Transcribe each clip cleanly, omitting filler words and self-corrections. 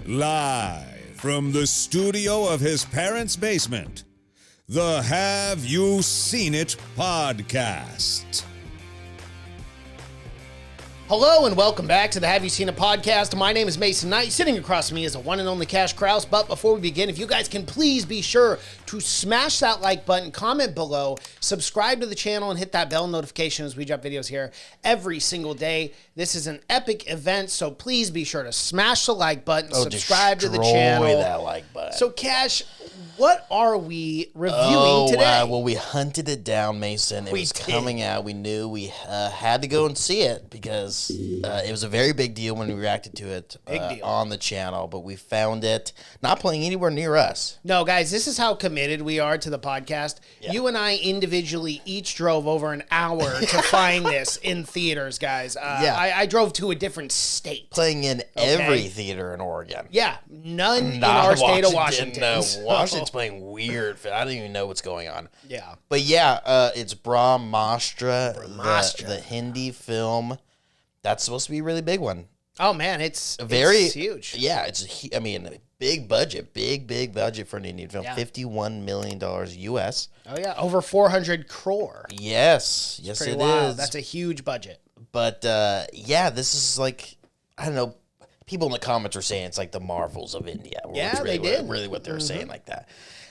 Live from the studio of his parents' basement, the Have You Seen It podcast. Hello and welcome back to the Have You Seen It podcast. My name is Mason Knight. Sitting across from me is the one and only Cash Kraus. But before we begin, if you guys can please be sure to smash that like button, comment below, subscribe to the channel, and hit that bell notification as we drop videos here every single day. This is an epic event, so please be sure to smash the like button, subscribe to the channel. Destroy that like button. So Cash, what are we reviewing today? Well, we hunted it down, Mason. It was coming out. We knew we had to go and see it because it was a very big deal when we reacted to it on the channel. But we found it not playing anywhere near us. No, guys, this is how committed we are to the podcast. Yeah. You and I individually each drove over an hour to find this in theaters, guys. I drove to a different state. Playing in every theater in Oregon. Yeah, none in our state of Washington. No, Washington's playing weird. I don't even know what's going on. Yeah. But yeah, it's Brahmastra, the Hindi film. That's supposed to be a really big one. Oh, man, it's huge. Yeah, a big budget, big budget for an Indian film. Yeah. $51 million US. Oh, yeah, over 400 crore. Yes, it is. That's a huge budget. But, this is like, I don't know, people in the comments are saying it's like the Marvels of India. Yeah, they did. Really what they were saying like that.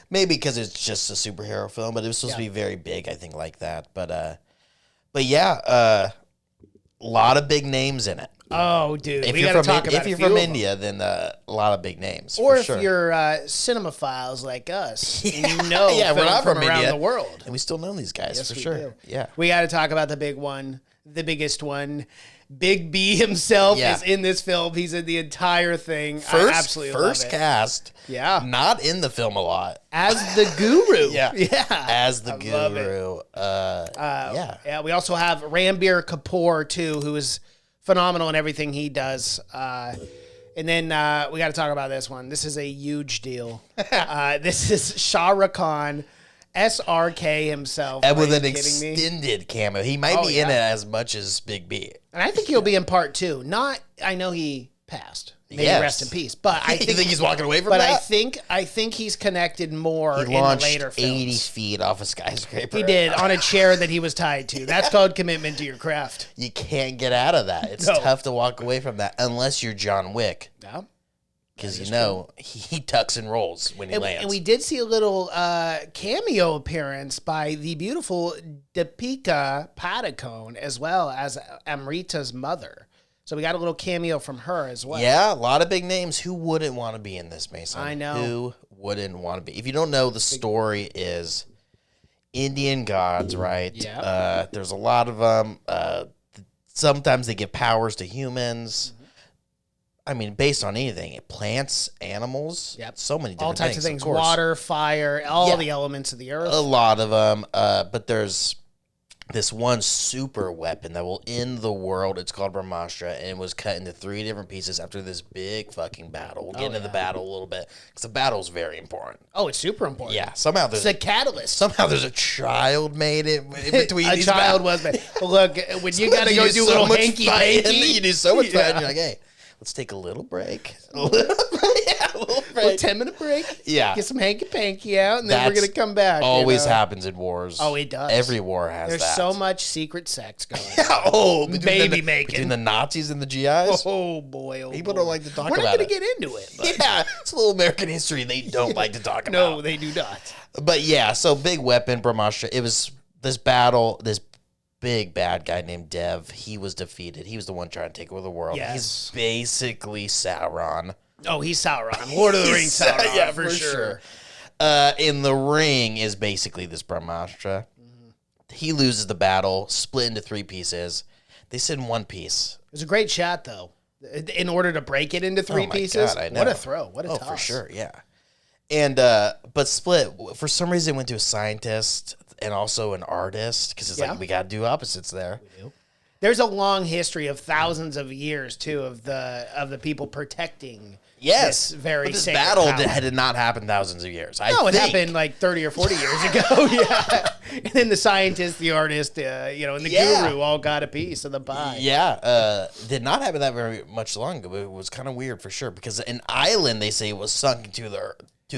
Maybe because it's just a superhero film, but it was supposed to be very big, I think, like that. But yeah, a lot of big names in it. Oh, dude, if you're from India, then a lot of big names. Or if you're cinemaphiles like us, and you know we're not from around India, the world. And we still know these guys, for sure. Do. Yeah. We got to talk about the big one, the biggest one. Big B himself is in this film. He's in the entire thing. I absolutely love it. First cast. Yeah. Not in the film a lot. As the guru. Yeah. As the guru. Yeah. We also have Ranbir Kapoor, too, who is phenomenal in everything he does. And then we got to talk about this one. This is a huge deal. This is Shah Rukh, SRK himself. And with an extended cameo. He might be in it as much as Big B. And I think he'll be in part 2. I know he passed. Maybe rest in peace. But I think he's walking away from that? But I think he's connected more in the later films. He launched 80 feet off a skyscraper. He did, on a chair that he was tied to. That's called commitment to your craft. You can't get out of that. It's tough to walk away from that unless you're John Wick. Yeah. Because he tucks and rolls when he lands. And we did see a little cameo appearance by the beautiful Deepika Padukone, as well as Amrita's mother. So we got a little cameo from her as well. Yeah, a lot of big names. Who wouldn't want to be in this, Mason? I know. Who wouldn't want to be? If you don't know, the story is Indian gods, right? Yeah. There's a lot of them. Sometimes they give powers to humans. I mean, based on anything, plants, animals, so many different things. All types of things, water, fire, all the elements of the earth. A lot of them, but there's this one super weapon that will end the world. It's called Brahmastra, and it was cut into 3 different pieces after this big fucking battle. We'll get into the battle a little bit, because the battle's very important. Oh, it's super important. Yeah, somehow there's a catalyst. Somehow there's a child made in between these child was made. Look, when you got to go do a little hanky-panky. You do so much fighting, you're like, hey, let's take a little break. A little break. 10-minute break. Yeah. Get some hanky-panky out, and then we're going to come back. Always happens in wars. Oh, it does. Every war has There's that. so much secret sex going on. Baby making. Between the Nazis and the GIs. Oh, boy. People don't like to talk about it. We're not going to get into it. But. Yeah. It's a little American history they don't like to talk about. No, they do not. But yeah, so big weapon, Brahmastra. It was this battle, this big bad guy named Dev. He was defeated. He was the one trying to take over the world. Yes. He's basically Sauron. Oh, he's Sauron. Lord of the Rings Sauron. Yeah, for sure. In the ring is basically this Brahmastra. He loses the battle, split into 3 pieces. They said 1 piece. It was a great shot, though. In order to break it into 3 pieces. God, I know. What a throw. What a toss. Oh, for sure, yeah. And, but split, for some reason, it went to a scientist and also an artist, because it's like, we got to do opposites there. We do. There's a long history of thousands of years, too, of the people protecting Yes, this very but this sacred battle power. had not happened thousands of years. No, it happened like 30 or 40 years ago. Yeah. And then the scientist, the artist, and the guru all got a piece of the pie. Yeah, did not happen that very much long ago. But it was kind of weird for sure because an island they say was sunk into the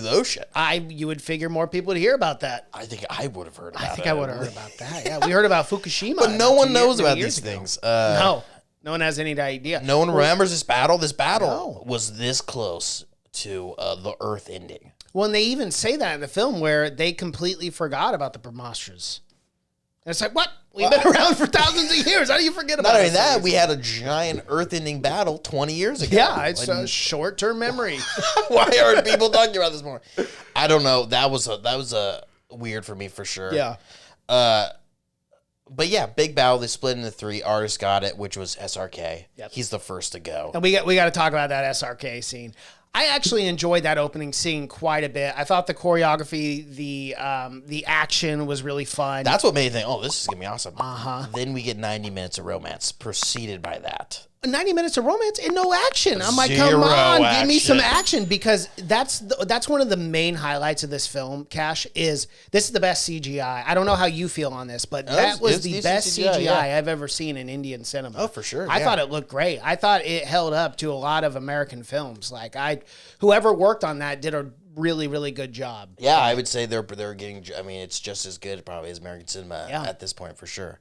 ocean. You would figure more people would hear about that. I think I would have heard about it. I think I would have heard about that. Yeah, we heard about Fukushima. But no one knows about these things. No one has any idea. No one remembers this battle. This battle was this close to the Earth ending. Well, and they even say that in the film where they completely forgot about the Brahmastras. And it's like, what? We've been around for thousands of years. How do you forget about it? Not only that, we had a giant Earth-ending battle 20 years ago. Yeah, it's a short-term memory. Why aren't people talking about this more? I don't know. That was a weird for me for sure. Yeah. But yeah, big battle. They split into three. Artist got it, which was SRK. Yep. He's the first to go. And we got to talk about that SRK scene. I actually enjoyed that opening scene quite a bit. I thought the choreography, the action was really fun. That's what made me think, oh, this is going to be awesome. Then we get 90 minutes of romance preceded by that. 90 minutes of romance and no action. I'm like, Zero come on, action. give me some action, because that's one of the main highlights of this film, Cash, is this is the best CGI. I don't know how you feel on this, but that was the best CGI I've ever seen in Indian cinema. Oh, for sure. I thought it looked great. I thought it held up to a lot of American films. Like whoever worked on that did a really, really good job. Yeah, I would say they're getting, I mean, it's just as good probably as American cinema at this point for sure.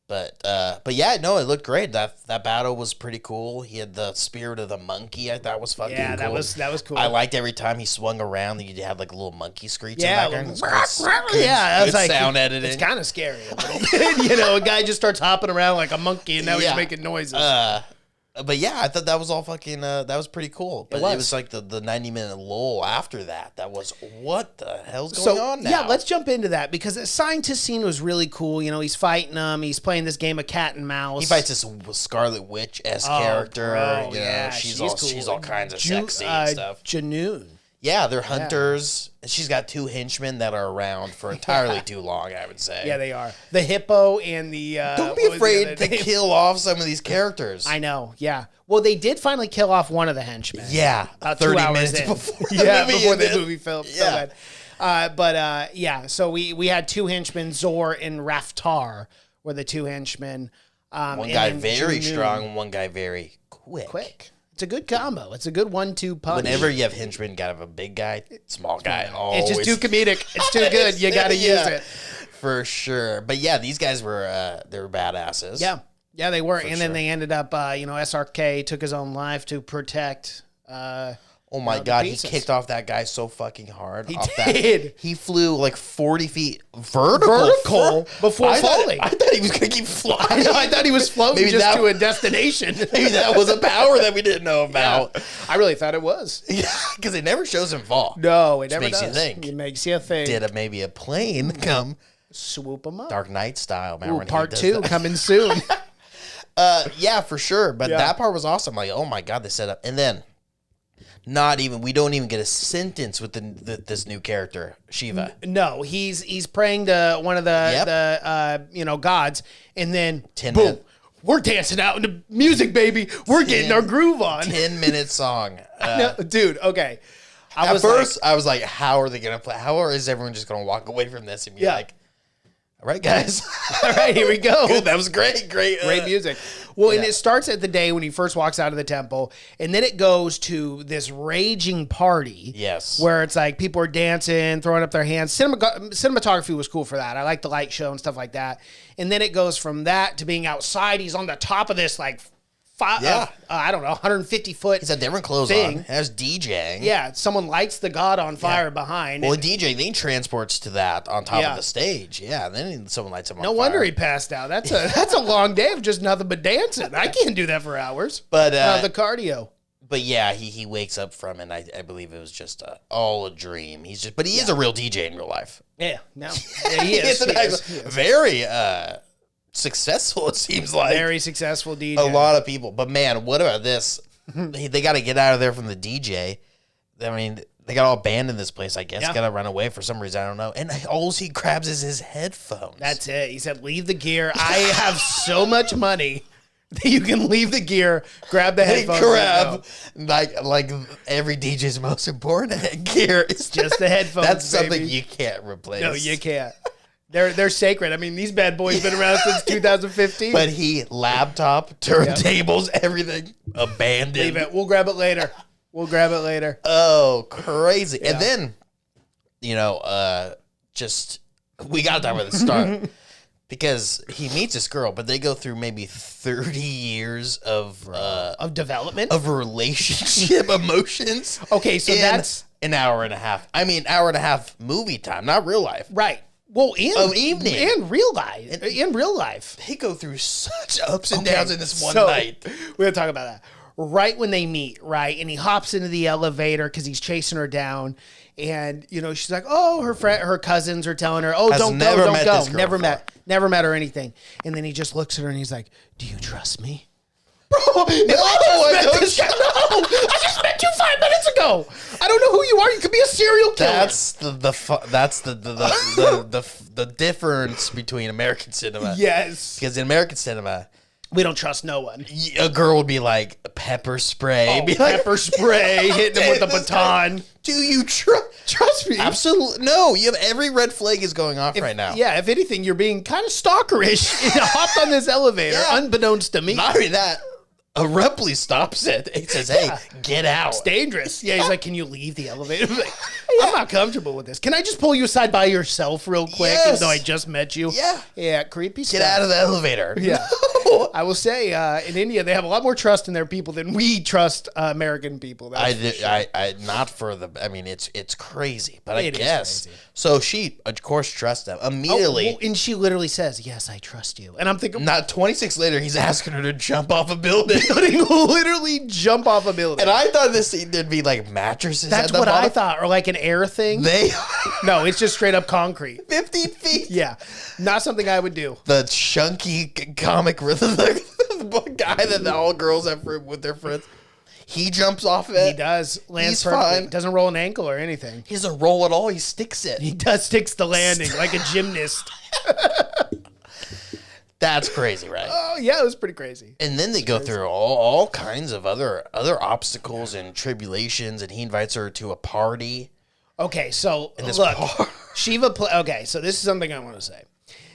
But yeah, no, it looked great. That battle was pretty cool. He had the spirit of the monkey. I thought was fucking cool. Yeah, that was cool. I liked every time he swung around, you'd have like a little monkey screech yeah, in the background. I was like, sound editing. It's kind of scary a little bit. A guy just starts hopping around like a monkey, and now he's making noises. But yeah, I thought that was all fucking, that was pretty cool. But it was like the 90-minute lull after that. That was, what the hell's going on now? Yeah, let's jump into that, because the scientist scene was really cool. He's fighting them. He's playing this game of cat and mouse. He fights this Scarlet Witch-esque character. Bro, she's cool. all kinds of sexy and stuff. Junoon. Yeah, they're hunters. And she's got two henchmen that are around for entirely too long, I would say. Yeah, they are. The hippo and the... Don't be afraid to kill off some of these characters. I know, yeah. Well, they did finally kill off one of the henchmen. Yeah, about 30 2 hours minutes in. before the movie filmed. Yeah. So we had two henchmen, Zor and Raftar were the two henchmen. One guy very strong, one guy very quick. It's a good combo. It's a good 1-2 punch. Whenever you have henchmen, you gotta have a big guy, small guy. It's just too comedic. It's too good. You gotta use it. For sure. But yeah, these guys were they were badasses. Yeah, they were. And then they ended up, SRK took his own life to protect. Oh my God, he kicked off that guy so fucking hard. He did. He flew like 40 feet vertical before falling. I thought he was going to keep flying. I thought he was floating to a destination. Maybe that was a power that we didn't know about. Yeah, I really thought it was. Yeah, because it never shows him fall. No, it never makes does. You think. It makes you think. Did maybe a plane come? Swoop him up. Dark Knight style. Man, part 2 coming soon. Yeah, for sure. But that part was awesome. Like, oh my God, they set up. And then... we don't even get a sentence with this new character, Shiva. No, he's praying to one of the gods, and then 10 boom, minutes. We're dancing out into music, baby. We're getting our groove on. 10-minute song. No, dude, okay. I was like, how are they going to play? How is everyone just going to walk away from this and be like, all right, guys. All right, here we go. Good, that was great. Great music. Well, and it starts at the day when he first walks out of the temple, and then it goes to this raging party. Yes. Where it's like people are dancing, throwing up their hands. Cinematography was cool for that. I like the light show and stuff like that. And then it goes from that to being outside. He's on the top of this, like, 150-foot. He's had different clothes on. There's DJing. Yeah, someone lights the god on fire behind. Well, DJ, then transports to that on top of the stage. Yeah, and then someone lights him on fire. No wonder he passed out. That's a long day of just nothing but dancing. I can't do that for hours. But the cardio. But yeah, he wakes up from it. I believe it was just all a dream. He is a real DJ in real life. Yeah, no, he is. He is. Very successful, it seems like. Very successful DJ. A lot of people. But man, what about this? They got to get out of there from the DJ. I mean, they got all abandoned this place, I guess. Got to run away for some reason. I don't know. And all he grabs is his headphones. That's it. He said, leave the gear. I have so much money You can leave the gear, grab the headphones. Grab like every DJ's most important gear. It's just the headphones. That's something baby. you can't replace. No, you can't. They're sacred. I mean, these bad boys been around since 2015. But laptop, turntables, everything abandoned. Leave it. We'll grab it later. Oh, crazy. Yeah. And then, we got to talk about the start. Because he meets this girl, but they go through maybe 30 years of development, of relationship emotions. Okay, so that's an hour and a half. I mean, hour and a half movie time, not real life. Right. Well, evening. In real life. They go through such ups and downs in this one night. We're going to talk about that. Right when they meet, right? And he hops into the elevator because he's chasing her down. And, she's like, oh, her cousins are telling her, oh, don't go. Never met or anything. And then he just looks at her and he's like, do you trust me? Bro, I just met you 5 minutes ago. I don't know who you are. You could be a serial killer. That's the difference between American cinema. Yes. Because in American cinema, we don't trust no one. A girl would be like pepper spray. Pepper spray, hitting him with a baton. Do you trust me? Absolutely. No, you have every red flag is going off right now. Yeah, if anything, you're being kind of stalkerish. You hopped on this elevator, unbeknownst to me. Not only that, abruptly stops it. He says, hey, get out. It's dangerous. Yeah, he's like, can you leave the elevator? I'm like, I'm not comfortable with this. Can I just pull you aside by yourself real quick, even though I just met you? Yeah. Yeah, creepy stuff. Get out of the elevator. Yeah. I will say, in India, they have a lot more trust in their people than we trust American people. I not for the. I mean, it's crazy, but I guess so. She, of course, trusts them immediately, and she literally says, "Yes, I trust you." And I'm thinking, not 26 later, he's asking her to jump off a building. Literally jump off a building. And I thought there'd be like mattresses. That's what I thought, or like an air thing. No, it's just straight up concrete. 50 feet. Yeah, not something I would do. The chunky comic rhythm, the guy that all girls have with their friends. He jumps off it. He does. Lands He's perfectly. fine. Doesn't roll an ankle or anything. He doesn't roll at all. He sticks it. He does sticks the landing like a gymnast. That's crazy, right? Oh, yeah, it was pretty crazy. And then they go through all kinds of other obstacles and tribulations, and he invites her to a party. Okay, so look, Shiva. Okay, so this is something I want to say.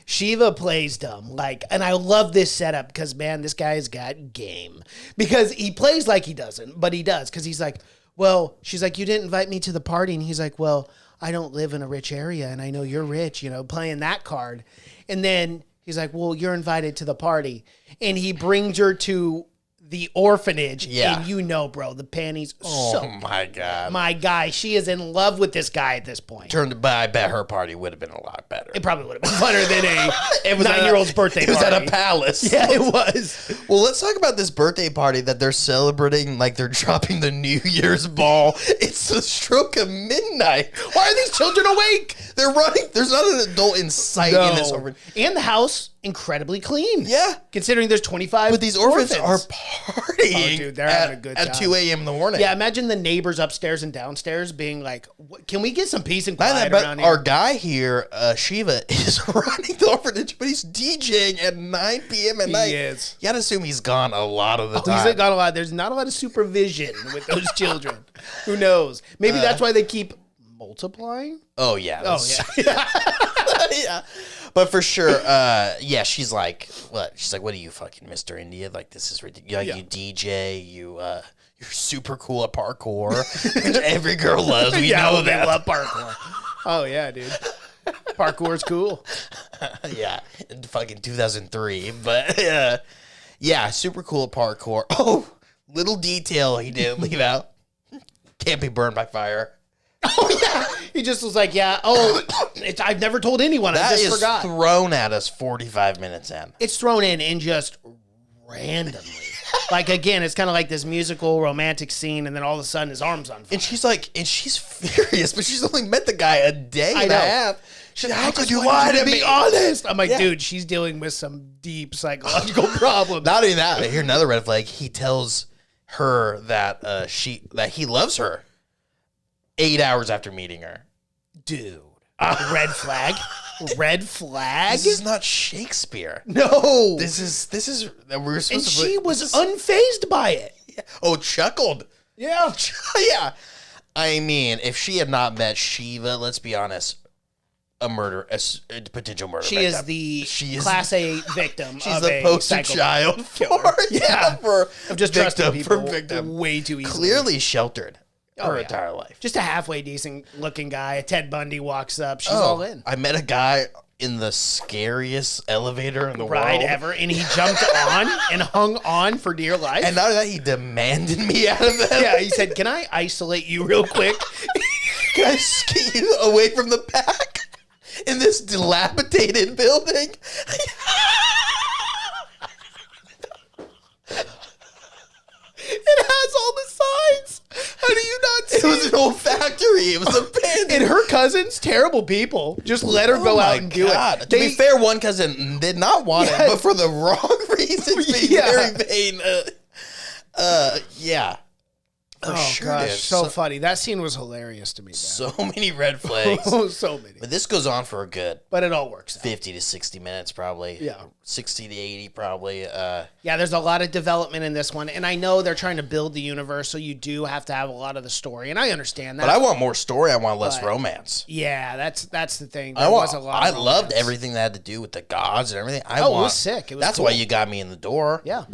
Shiva plays dumb, and I love this setup because, man, this guy's got game. Because he plays like he doesn't, but he does. Because he's like, well, she's like, you didn't invite me to the party. And he's like, well, I don't live in a rich area, and I know you're rich, playing that card. And then he's like, well, you're invited to the party. And he brings her to the orphanage. Yeah. And bro, the panties. Oh, my God. My guy, she is in love with this guy at this point. I bet her party would have been a lot better. It probably would have been better than a 9-year-old's birthday party. It was at a palace. Yeah, it was. Well, let's talk about this birthday party that they're celebrating like they're dropping the New Year's ball. It's the stroke of midnight. Why are these children awake? They're running. There's not an adult in sight in this orphanage. And the house, incredibly clean. Yeah. Considering there's 25 But these orphans are partying dude, they're having a good time. At 2 a.m. in the morning. Yeah, imagine the neighbors upstairs and downstairs being like, can we get some peace and quiet around here? Our guy here, Shiva, is running the orphanage, but he's DJing at 9 p.m. at night. He is. You gotta assume he's gone a lot of the time. He's gone a lot. There's not a lot of supervision with those children. Who knows? Maybe that's why they keep multiplying. Oh, yeah. Oh, yeah. Yeah. But for sure, she's like, what? She's like, what are you, fucking Mr. India? Like, this is ridiculous. You DJ, you're super cool at parkour, which every girl loves. We know that. They love parkour. Oh, yeah, dude. Parkour's cool. Yeah, in fucking 2003. But, yeah, super cool at parkour. Oh, little detail he didn't leave out. Can't be burned by fire. Oh, yeah. He just was like, yeah, I've never told anyone. I just forgot. That is thrown at us 45 minutes in. It's thrown in just randomly. Like, again, it's kind of like this musical romantic scene, and then all of a sudden his arm's on fire. And she's furious, but she's only met the guy a day and a half. She's like, how could you lie to me? Be honest. I'm like, dude, she's dealing with some deep psychological problems. Not only that, but here's another red flag. He tells her that he loves her 8 hours after meeting her. Dude. Red flag. Red flag? This is not Shakespeare. No. This is we're supposed And to she was unfazed by it. Yeah. Oh, chuckled. Yeah. Yeah. I mean, if she had not met Shiva, let's be honest, a potential murder. She victim. is the She is Class A victim. She's of the a poster psychopath child killer. for of just victim, trusting people for victim. way too easily. Clearly sheltered her yeah. entire life. Just a halfway decent looking guy. Ted Bundy walks up. She's all in. I met a guy in the scariest elevator in the Ride world ever, and he jumped on and hung on for dear life. And not only that, he demanded me out of them. Yeah, he said, "Can I isolate you real quick? Can I ski you away from the pack in this dilapidated building?" It has all the signs. How do you not see It was an old factory. It was abandoned. And her cousins, terrible people, just let her go out and do it. To be fair, one cousin did not want it, but for the wrong reasons, being very vain. Yeah. For sure gosh, did. so funny. That scene was hilarious to me. Man. So many red flags. So many. But this goes on for a good But it all works out. 50 to 60 minutes, probably. Yeah. 60 to 80, probably. Yeah, there's a lot of development in this one. And I know they're trying to build the universe, so you do have to have a lot of the story. And I understand that. But I want more story. I want less romance. Yeah, that's the thing. I was a lot of loved romance. everything. everything that had to do with the gods and everything. It was sick. It was that's cool. why you got me in the door. Yeah.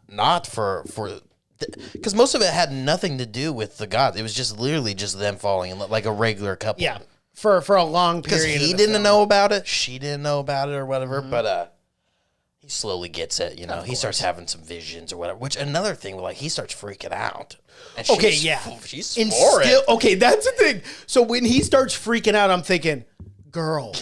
Not for because most of it had nothing to do with the gods. It was just literally just them falling in love, like a regular couple. Yeah. For a long Because period. he didn't know about it, she didn't know about it or whatever, but he slowly gets it, you know. He starts having some visions or whatever, which another thing, like he starts freaking out. And Okay, she's, yeah. She's And for still, it. okay, that's the thing. So when he starts freaking out, I'm thinking, girl,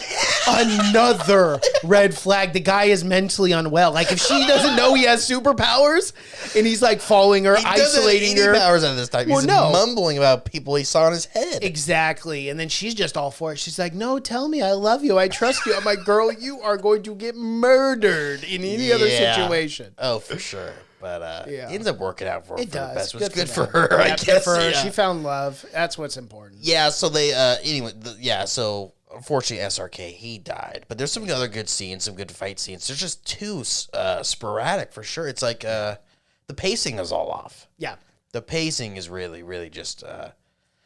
another red flag. The guy is mentally unwell. Like if she doesn't know he has superpowers and he's like following her, He doesn't isolating have her. any powers at this time. Well, He's no. mumbling about people he saw in his head. Exactly. And then she's just all for it. She's like, no, tell me I love you. I trust you. I'm like, girl, you are going to get murdered in any other situation. Oh, for sure. But Yeah. it ends up working out for her. It for the does. best, which is good them. for her, I Yeah, guess. good for her. Yeah. She found love. That's what's important. Yeah, so they anyway, so unfortunately SRK he died. But there's some other good scenes, some good fight scenes. There's just too sporadic for sure. It's like the pacing is all off. Yeah. The pacing is really, really just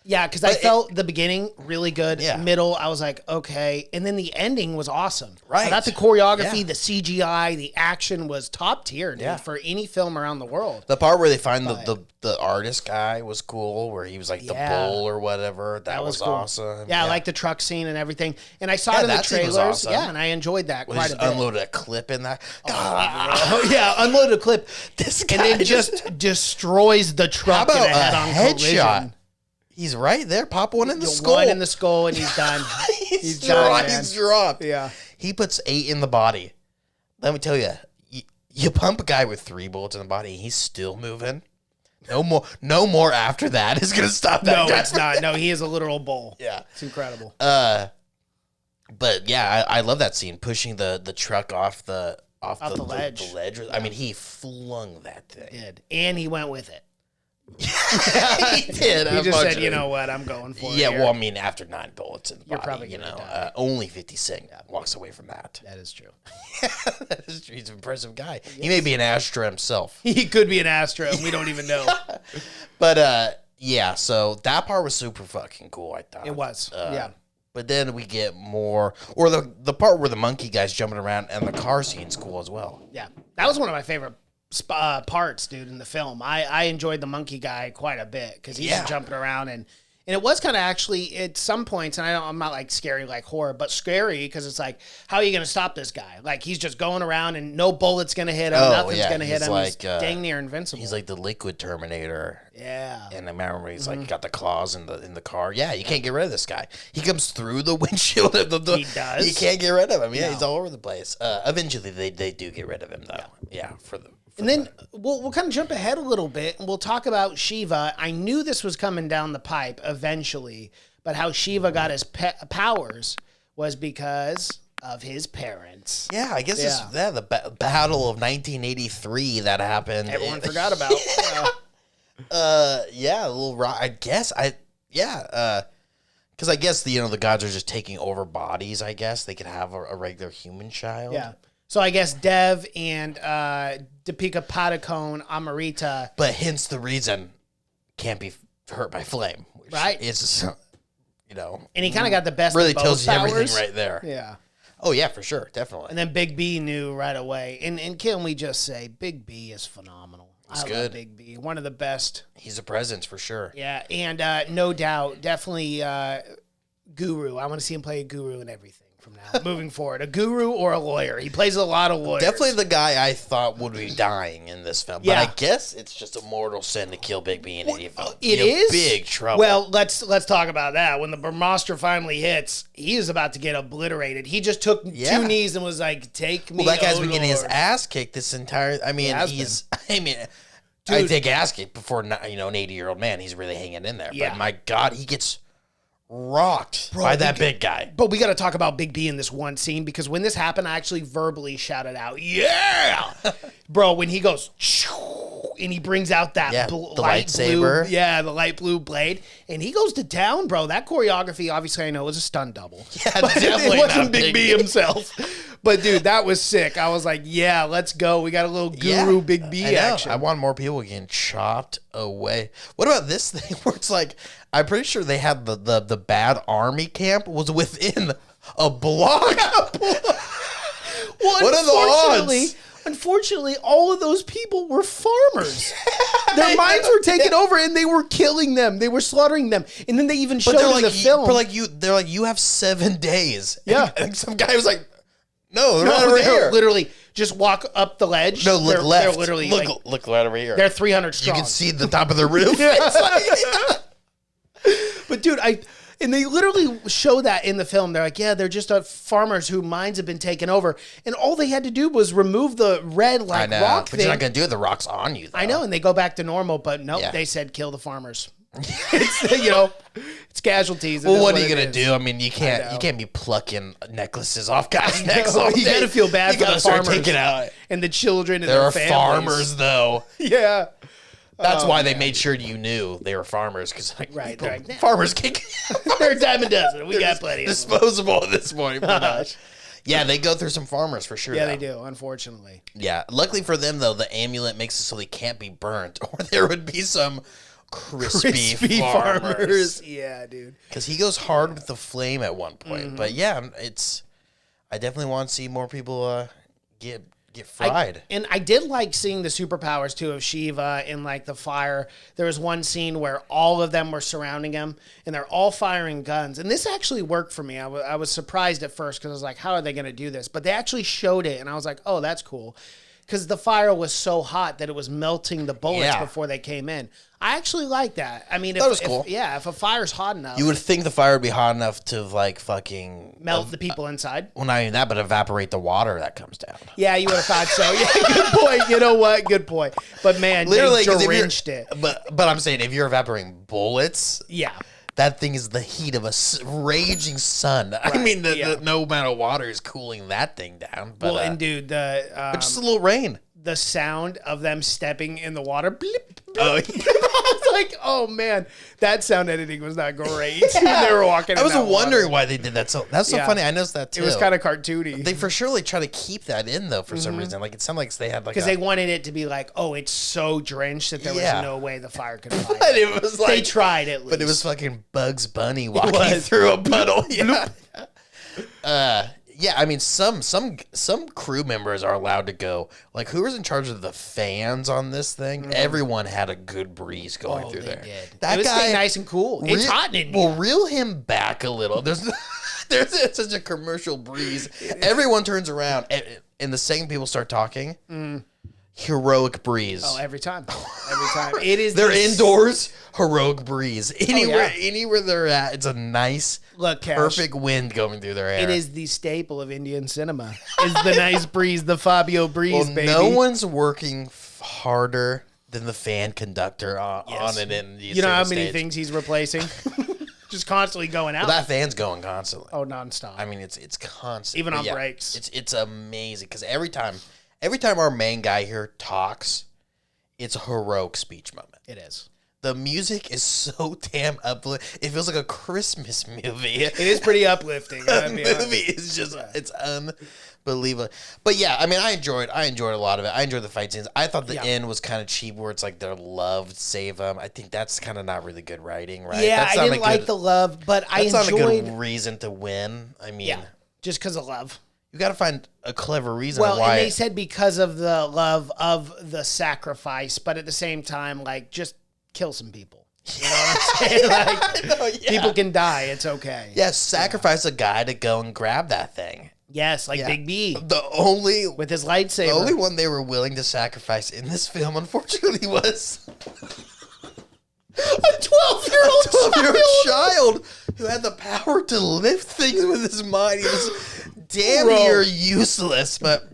Yeah, because I felt the beginning really good. Yeah. Middle, I was like, okay. And then the ending was awesome. Right. I thought the choreography, Yeah. the CGI, the action was top tier, dude, Yeah. for any film around the world. the part where they find the artist guy was cool, where he was like the bull or whatever. That was cool. awesome. Yeah, I like the truck scene and everything. And I saw Yeah, it in the that scene was trailers. awesome. Yeah, and I enjoyed that Well, quite he a just bit. unloaded a clip in that. Oh, yeah, unloaded a clip. This And then guy just destroys the How truck in about a head-on a headshot? collision. He's right there. Pop one in the skull. One in the skull, and he's done. He's done, dropped. man. He's dropped. Yeah. He puts 8 in the body. Let me tell you, you pump a guy with 3 bullets in the body, he's still moving. No more after that is gonna stop that. No, guy. it's not. No, he is a literal bull. Yeah. It's incredible. But yeah, I love that scene pushing the truck off the ledge. The ledge. I mean, he flung that thing. Did. And he went with it. He did. He just said, you know what, I'm going for it. Yeah, here. well, I mean, after 9 bullets in the body, probably you gonna know, die. only 50 Cent walks away from that. That is true. That is true. He's an impressive guy. He may be an Astra himself. He could be an Astro, and we don't even know. But, yeah, so that part was super fucking cool, I thought. It was, yeah. But then we get more, or the part where the monkey guy's jumping around and the car scene's cool as well. Yeah. That was one of my favorite parts, dude, in the film. I enjoyed the monkey guy quite a bit because he's just jumping around and it was kind of actually at some points, and I'm not like scary like horror, but scary because it's like, how are you going to stop this guy? Like he's just going around and no bullet's going to hit him, nothing's going to hit him. He's dang near invincible. He's like the liquid Terminator. Yeah. And I remember he's like got the claws in the car. Yeah, you can't get rid of this guy. He comes through the windshield of the He does. You can't get rid of him. Yeah, he's all over the place. Eventually they do get rid of him though. Yeah, and then we'll kind of jump ahead a little bit and we'll talk about Shiva. I knew this was coming down the pipe eventually, but how Shiva got his powers was because of his parents. Yeah, I guess the battle of 1983 that happened. Everyone forgot about. Yeah, a little I guess Because I guess the gods are just taking over bodies. I guess they could have a regular human child. Yeah. So I guess Dev and Deepika Padukone, Amrita. But hence the reason can't be hurt by flame. Which Right. Is, And he kind of got the best really of both tells you powers. everything right there. Yeah. Oh, yeah, for sure. Definitely. And then Big B knew right away. And can we just say, Big B is phenomenal. He's I good. love Big B. One of the best. He's a presence for sure. Yeah. And no doubt, definitely Guru. I want to see him play a guru in everything from now moving forward. A guru or a lawyer. He plays a lot of lawyers. Definitely the guy I thought would be dying in this film. Yeah. But I guess it's just a mortal sin to kill Big B in any film. It You're is big trouble. Well, let's talk about that. When the Brahmastra finally hits, he is about to get obliterated. He just took two knees and was like, "Take me." Well, that guy's been Lord. getting his ass kicked this entire. I mean, I take ass kicked before an 80-year-old man. He's really hanging in there. Yeah. But my God, he gets rocked by that big guy. But we got to talk about Big B in this one scene because when this happened, I actually verbally shouted out, "Yeah!" Bro, when he goes, and he brings out that the light lightsaber. blue, the light blue blade, and he goes to town, bro. That choreography, obviously, I know was a stunt double. Yeah, but definitely it wasn't not Big B himself. But dude, that was sick. I was like, yeah, let's go. We got a little guru Big B action. I want more people getting chopped away. What about this thing where it's like, I'm pretty sure they had the bad army camp was within a block. Well, What are the odds? Unfortunately, all of those people were farmers. Their minds were taken over, and they were killing them. They were slaughtering them, and then they even showed in the film. They're like, you have 7 days. Yeah. and some guy was like, no, they're not over here. Literally just walk up the ledge. No, look left. They're literally look right over here. They're 300 strong. You can see the top of the roof. But dude, and they literally show that in the film. They're like, yeah, they're just farmers whose minds have been taken over, and all they had to do was remove the red rock but thing. you're not gonna do it. The rock's on you, though. I know, and they go back to normal, but nope, they said kill the farmers. It's it's casualties. Well, what are you gonna do? I mean, you can't be plucking necklaces off guys' necks. All You day. gotta feel bad You for gotta the start farmers taking out. and the children and There their are families. farmers, though. Yeah. That's why they made sure you knew they were farmers, because farmers can't. They're a dime a dozen. We got plenty of them. Disposable at this point. Pretty much. Yeah, they go through some farmers for sure. Yeah, though. they do, unfortunately. Yeah, luckily for them though, the amulet makes it so they can't be burnt, or there would be some crispy farmers. Yeah, dude. Because he goes hard with the flame at one point. But yeah, I definitely want to see more people get fried. And I did like seeing the superpowers too of Shiva and like the fire. There was one scene where all of them were surrounding him and they're all firing guns. And this actually worked for me. I was surprised at first because I was like, how are they going to do this? But they actually showed it and I was like, oh, that's cool. Because the fire was so hot that it was melting the bullets before they came in. I actually like that. I mean, that was cool. If a fire's hot enough, You would think the fire would be hot enough to like fucking melt the people inside. Well, not even that, but evaporate the water that comes down. Yeah, you would have thought so. Yeah, good point. You know what? Good point. But man, Literally, they drenched it. But I'm saying if you're evaporating bullets, Yeah. that thing is the heat of a raging sun. I mean, no amount of water is cooling that thing down. But, Well, and dude, but just a little rain. the sound of them stepping in the water. Blip, blip. Oh, I was like, oh man, that sound editing was not great when they were walking. I was in that wondering water. why they did that. So that's so funny. I noticed that too. It was kind of cartoony. They for surely try to keep that in though for some reason. Like it sounded like they had like because they wanted it to be like, oh, it's so drenched that there was Yeah. no way the fire could fight. But it was like They tried at least. But it was fucking Bugs Bunny walking through a puddle. Yeah. I mean, some crew members are allowed to go. Like, who was in charge of the fans on this thing? Everyone had a good breeze going through there. Did. That it was guy, nice and cool. It's hot in here. Well, reel him back a little. There's such a commercial breeze. Everyone turns around, and the same people start talking. Heroic breeze. Oh, every time. Every time. It is. They're indoors. Heroic breeze. yeah. Anywhere they're at, it's a nice, Cash, perfect wind going through their hair. It is the staple of Indian cinema. Is the nice breeze, the Fabio breeze, Well, baby. no one's working harder than the fan conductor on it in the You know how many stage. things he's replacing? Just constantly going out. Well, that fan's going constantly. Oh, nonstop. I mean, it's constant. Even But on yeah, breaks. It's amazing because every time our main guy here talks, it's a heroic speech moment. It is. The music is so damn uplifting. It feels like a Christmas movie. It is pretty uplifting. The movie is just, it's unbelievable. But yeah, I mean, I enjoyed a lot of it. I enjoyed the fight scenes. I thought the end was kind of cheap where it's like their love save them. I think that's kind of not really good writing, right? Yeah, that's I didn't like the love, but I enjoyed... That's not a good reason to win. I mean... Yeah, just because of love. You got to find a clever reason why. And they said because of the love of the sacrifice, but at the same time, like, just kill some people. You know what I'm saying? Like, people can die. It's okay. Yeah, sacrifice a guy to go and grab that thing. Yes, like Big B. With his lightsaber. The only one they were willing to sacrifice in this film, unfortunately, was... a 12-year-old child who had the power to lift things with his mind. He was damn near useless, but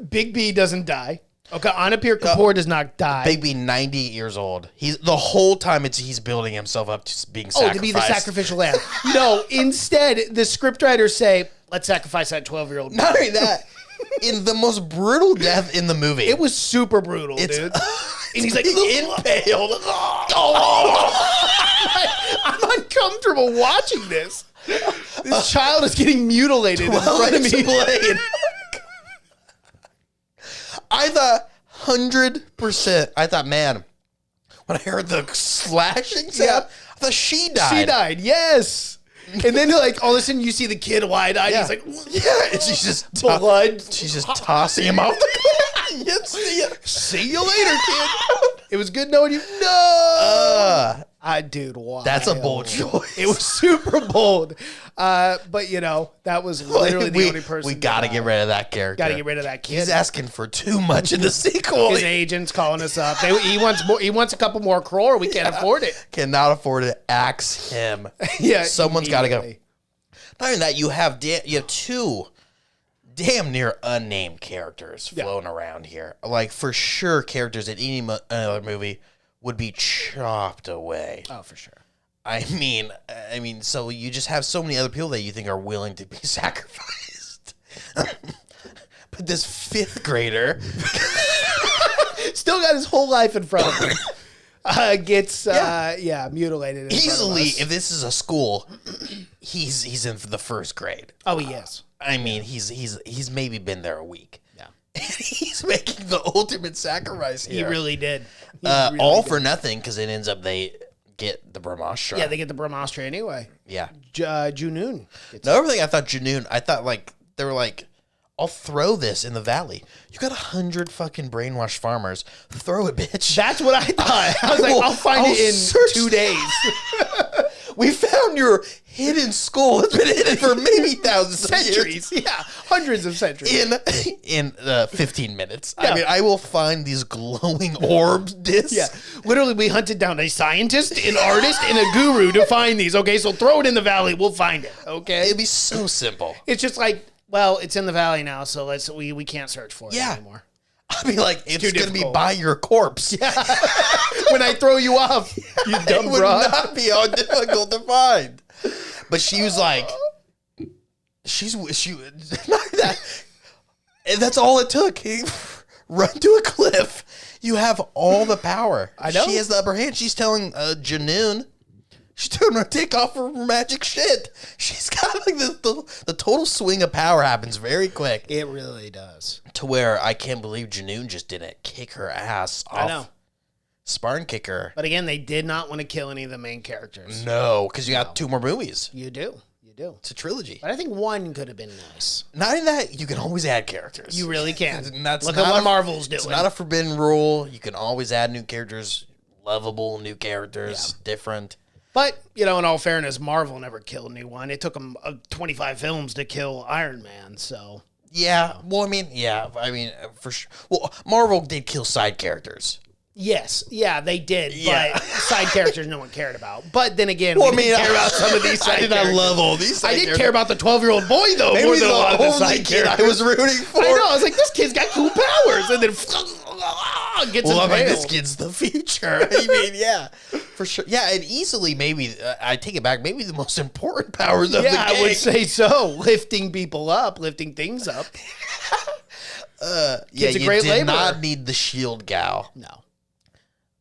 Big B doesn't die. Okay, Amitabh Kapoor does not die. Big B, 98 years old. He's the whole time he's building himself up to being sacrificed. To be the sacrificial lamb. No, instead, the scriptwriters say, let's sacrifice that 12-year-old. Not only that, in the most brutal death in the movie. It was super brutal, dude. And he's like, impaled. I'm uncomfortable watching this. This child is getting mutilated in front of me. I thought 100%. I thought, man, when I heard the slashing sound, I thought she died. She died, yes. And then, like, all of a sudden, you see the kid wide-eyed. He's like, and she's just blood. She's just tossing him off the cliff. See you later, kid. It was good knowing you. No, dude, wow. That's a bold choice. It was super bold. But you know, that was literally the only person. We got to get rid of that character. Got to get rid of that kid. He's asking for too much in the sequel. His agent's calling us up. He wants more. He wants a couple more crore. We can't afford it. Cannot afford it. Axe him. Someone's got to go. Not even that, you have two damn near unnamed characters floating around here. Like, for sure, characters in any other movie would be chopped away. Oh, for sure. I mean, so you just have so many other people that you think are willing to be sacrificed. But this fifth grader still got his whole life in front of him. Gets mutilated easily. If this is a school, he's in the first grade. Oh, he is. I mean, he's maybe been there a week. Yeah, he's making the ultimate sacrifice here. He really did. All for nothing, because it ends up they get the Brahmastra. Yeah, they get the Brahmastra anyway. Yeah, Junoon. Another thing I thought Junoon. I thought like they were like, I'll throw this in the valley. You got 100 fucking brainwashed farmers. Throw it, bitch. That's what I thought. I was like, I'll find it in 2 days. We found your hidden skull. It's been hidden for maybe thousands of centuries. Years. Yeah, hundreds of centuries. In 15 minutes. Yeah. I mean, I will find these glowing orb discs. Yeah, literally, we hunted down a scientist, an artist, and a guru to find these. Okay, so throw it in the valley. We'll find it. Okay, it'd be so simple. It's just like, well, it's in the valley now, so we can't search for it anymore. I mean, like, it's going to be by your corpse. Yeah. When I throw you off, you dumb it would broad. not be all difficult to find. But she was like, she not that. And that's all it took. Run to a cliff. You have all the power. I know. She has the upper hand. She's telling Junoon. She's telling her to take off her magic shit. She's got like the total swing of power happens very quick. It really does. To where I can't believe Junoon just didn't kick her ass off. I know. Spartan kicker. But again, they did not want to kill any of the main characters. No, because you got 2 more movies. You do. It's a trilogy. But I think 1 could have been nice. Not in that, you can always add characters. You really can. Look at what Marvel's doing. It's not a forbidden rule. You can always add new characters, lovable new characters, different. But, you know, in all fairness, Marvel never killed anyone. It took them 25 films to kill Iron Man, so... Yeah, well, I mean, for sure. Well, Marvel did kill side characters. Yes, yeah, they did, but side characters no one cared about. But then again, we didn't care about some of these side characters. I love all these side I did care about the 12-year-old boy, though, more than a lot of the side characters. I was rooting for. I know, I was like, this kid's got cool powers, and then gets impaled. This kid's the future. I mean, yeah, for sure. Yeah, and easily, maybe, I take it back, maybe the most important powers of the gang. I would say so. Lifting people up, lifting things up. You did not need the shield gal. No.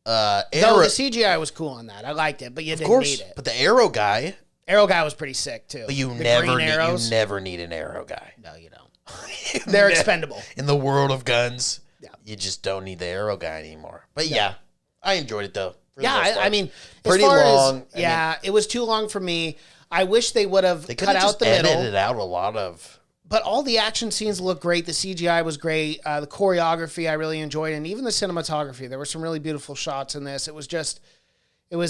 No, the CGI was cool on that. I liked it, but you didn't need it. But the arrow guy was pretty sick too. But you The never green need, arrows. you never need an arrow guy. No, you don't. They're expendable. In the world of guns, Yeah. you just don't need the arrow guy anymore. But yeah, I enjoyed it though. Yeah, I mean, pretty as far long. As, it was too long for me. I wish they would have cut out the middle. Edited out a lot of. But all the action scenes look great. The CGI was great. The choreography I really enjoyed, and even the cinematography. There were some really beautiful shots in this. It was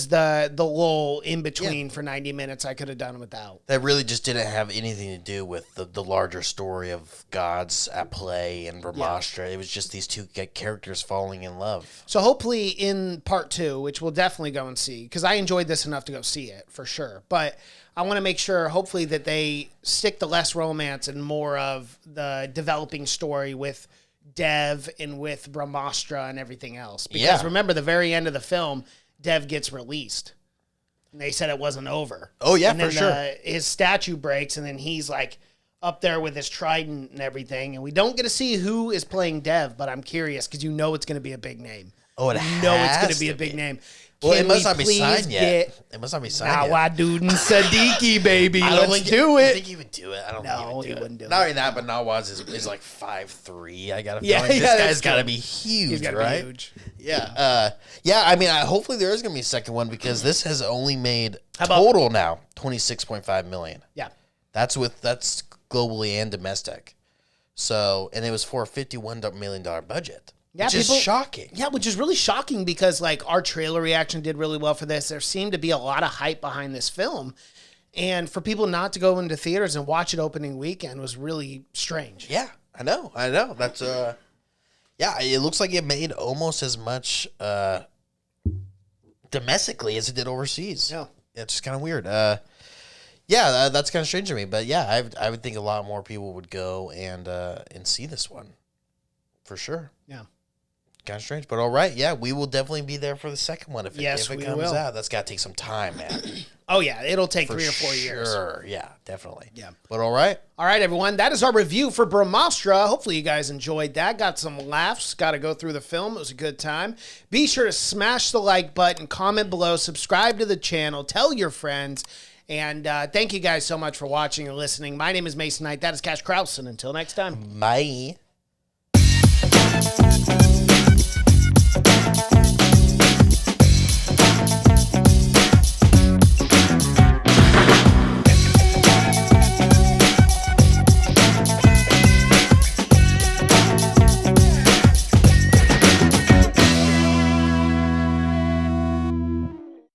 the lull in between for 90 minutes. I could have done without. That really just didn't have anything to do with the larger story of gods at play and Brahmastra. Yeah. It was just these two characters falling in love. So hopefully in part 2, which we'll definitely go and see, because I enjoyed this enough to go see it for sure. But I want to make sure, hopefully, that they stick to less romance and more of the developing story with Dev and with Brahmastra and everything else. Because remember, the very end of the film, Dev gets released. And they said it wasn't over. Oh, yeah, and then for sure. His statue breaks, and then he's like up there with his trident and everything. And we don't get to see who is playing Dev, but I'm curious because you know it's going to be a big name. Oh, it's going to be a big name. Well, it must not be signed yet. It must not be signed yet. Nawaz and Siddiqui, baby. Let's do it. I think he would do it. I don't think he wouldn't do it. Not only that, but Nawaz is like 5'3". I got a feeling this guy's got to be huge, He's gotta right? be huge. Yeah. I mean, hopefully there is going to be a second one because this has only made total now $26.5 million. Yeah. That's globally and domestic. So, and it was for a $51 million budget. Yeah, which is shocking. Yeah, which is really shocking because like our trailer reaction did really well for this. There seemed to be a lot of hype behind this film. And for people not to go into theaters and watch it opening weekend was really strange. Yeah, I know. That's it looks like it made almost as much domestically as it did overseas. Yeah. It's just kind of weird. That's kind of strange to me. But yeah, I would think a lot more people would go and see this one. For sure. Yeah. Kind of strange, but all right. Yeah, we will definitely be there for the second one if it comes out. That's got to take some time, man. Oh, yeah. It'll take 3 or 4 years. Sure. Yeah, definitely. Yeah. But all right. All right, everyone. That is our review for Brahmastra. Hopefully you guys enjoyed that. Got some laughs. Got to go through the film. It was a good time. Be sure to smash the like button, comment below, subscribe to the channel, tell your friends, and thank you guys so much for watching and listening. My name is Mason Knight. That is Cash Krause, and until next time. Bye.